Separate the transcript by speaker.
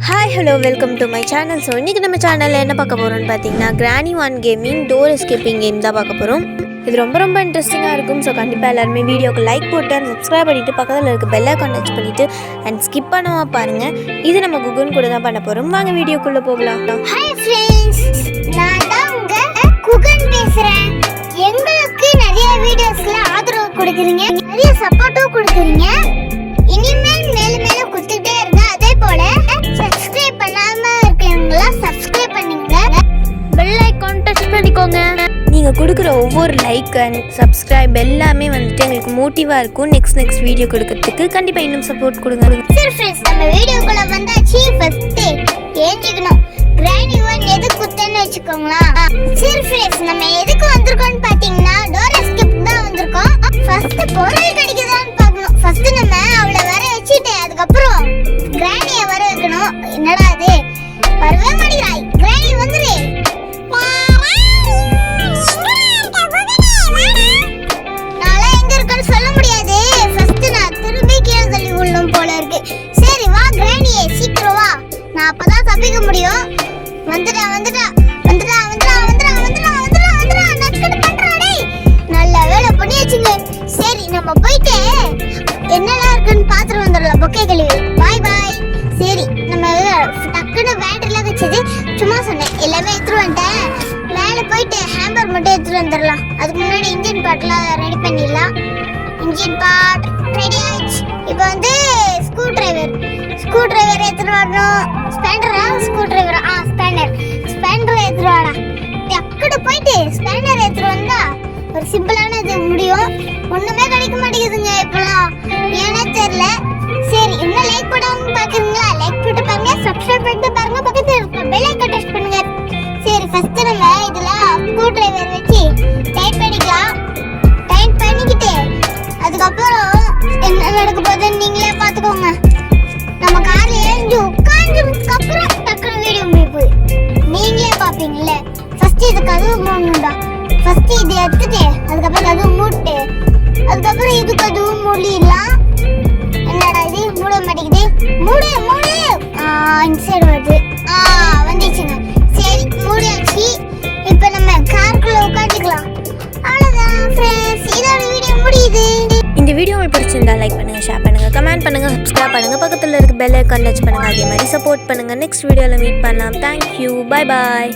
Speaker 1: Hi hello welcome to my channel. So இன்றைக்கி நம்ம சேனலில் என்ன பார்க்க போகிறோம்னு பார்த்தீங்கன்னா granny one gaming door escaping game தான் பார்க்க போகிறோம். இது ரொம்ப இன்ட்ரெஸ்டிங்காக இருக்கும். ஸோ கண்டிப்பாக எல்லாருமே வீடியோக்கு லைக் போட்டு அண்ட் சப்ஸ்கிரைப் பண்ணிவிட்டு பக்கத்தில் இருக்க பெல் ஐகான் டச் பண்ணிவிட்டு அண்ட் ஸ்கிப் பண்ணாமல் பாருங்கள். இது நம்ம குகன் கூட தான் பண்ண போகிறோம். வாங்க வீடியோக்குள்ளே போகலாம்.
Speaker 2: ஹாய் ஃப்ரெண்ட்ஸ், நான் தான் உங்கள் குகன் பேசுகிறேன். எங்களுக்கு நிறைய வீடியோஸ்லாம் ஆதரவு கொடுக்குறீங்க, நிறைய சப்போர்ட்டும் கொடுக்குறீங்க. இனிமேல் மேலும் மேலும் கொடுத்துட்டே இருங்க. அதே போல சப்ஸ்கிரைப் பண்ணாம இருக்கவங்களா சப்ஸ்கிரைப் பண்ணுங்க, பெல் ஐகான் டச் பண்ணிக்கோங்க.
Speaker 1: நீங்கள் கொடுக்குற ஒவ்வொரு லைக் அண்ட் சப்ஸ்கிரைப் எல்லாமே வந்துட்டு எங்களுக்கு மோட்டிவாக இருக்கும் நெக்ஸ்ட் வீடியோ கொடுக்கறதுக்கு. கண்டிப்பாக இன்னும் சப்போர்ட் கொடுங்க.
Speaker 2: சரி ஃப்ரெண்ட்ஸ், நம்ம வீடியோக்குள்ள வந்தாச்சு. ஃபர்ஸ்ட் ஏஞ்சிக்கணும். கிரானி ஒன் எது குத்தன்னு வச்சுக்கோங்களா. சரி ஃப்ரெண்ட்ஸ், நம்ம எதுக்கு வந்திருக்கோம்னு பார்த்தீங்கன்னா டோர் எஸ்கேப் தான் வந்திருக்கோம். ஃபர்ஸ்ட் பொருள் கிடைக்குதான்னு பார்க்கணும். ஃபர்ஸ்ட் நம்ம அவளை வர வச்சுட்டு அதுக்கப்புறம் கிரானியை வர வைக்கணும். என்னடா அது வரவே மாட்டேங்கிறாய். கிரானி வந்துரு. நான்லாம் எங்க இருக்கேன்னு சொல்ல முடியாது. ஃபர்ஸ்ட் நான் திரும்பி கீழே தள்ளி விடணும் போல இருக்கு. சரி வா கிரானியே, சீக்கிரம் வா. நான் அப்பதான் தப்பிக்க முடியும். வந்துடா நக்கட்டு பண்றா டேய். நல்ல வேலை பண்ணியாச்சுங்க. சரி நம்ம போயிட்டு என்னெல்லாம் இருக்குன்னு பாத்துட்டு வந்துடலாம். பொக்கே கழுவி பாய் பாய். சரி நம்ம டக்குன்னு பேட்டரிலாம் வச்சது சும்மா சொன்னேன், எல்லாமே எடுத்துட்டு வந்துட்டேன். மேலே போயிட்டு ஹேம்பர் மட்டும் எடுத்துட்டு வந்துடலாம். அதுக்கு முன்னாடி இன்ஜின் பார்ட்லாம் ரெடி பண்ணிடலாம். இன்ஜின் பார்ட் ரெடி ஆயிடுச்சு. இப்போ வந்து ஸ்க்ரூ டிரைவர் எடுத்துட்டு வரணும். ஸ்பேண்டரா ஸ்க்ரூ டிரைவரா? ஸ்பேண்டர் எடுத்துட்டு வாடா. டக்குன்னு போயிட்டு ஸ்பேண்டர் எடுத்துட்டு வந்தா ஒரு சிம்பிளான இது முடியும். ஒண்ணுமே கிடைக்க மாட்டேங்குதுங்க இப்பெல்லாம், ஏன்னா தெரியல. சரி இன்னும் லைக் போடாம பாக்குறீங்களா? லைக் போட்டு பாருங்க, சப்ஸ்கிரைப் பண்ணிட்டு பாருங்க, பக்கத்துல இருக்க பெல் ஐகான் டச் பண்ணுங்க. சரி ஃபர்ஸ்ட் நம்ம இதுல ஸ்க்ரூ டிரைவர் வச்சு டைட் பண்ணிக்கலாம். டைட் பண்ணிக்கிட்டு அதுக்கப்புறம் என்ன நடக்க போகுதுன்னு நீங்களே பாத்துக்கோங்க. நம்ம கார்ல ஏறி உட்கார்ந்ததுக்கு அப்புறம் டக்குனு வீடியோ முடிப்பு நீங்களே பாப்பீங்கல்ல. ஃபர்ஸ்ட் இது கதவு மூடணும்டா. ஃபர்ஸ்ட் இது எடுத்துட்டு அதுக்கப்புறம் கதவு மூட்டு, அதுக்கப்புறம் இது கதவு மூடிடலாம். என்னடா இது மூட மாட்டேங்குது? மூடு இந்த சைடு வருது. வந்துச்சுங்க. சரி மூடியாச்சு. இப்போ நம்ம காருக்குள்ள உட்காந்துக்கலாம். அவ்வளோதான் ஃப்ரெண்ட்ஸ், இதோட வீடியோ முடியுது.
Speaker 1: இந்த வீடியோ உங்களுக்கு பிடிச்சிருந்தா லைக் பண்ணுங்கள், ஷேர் பண்ணுங்கள், கமெண்ட் பண்ணுங்கள், சப்ஸ்கிரைப் பண்ணுங்கள், பக்கத்தில் இருக்க பெல் ஐகான் டச் பண்ணுங்கள். அதே மாதிரி சப்போர்ட் பண்ணுங்கள். நெக்ஸ்ட் வீடியோவில் மீட் பண்ணலாம். Thank you, bye bye.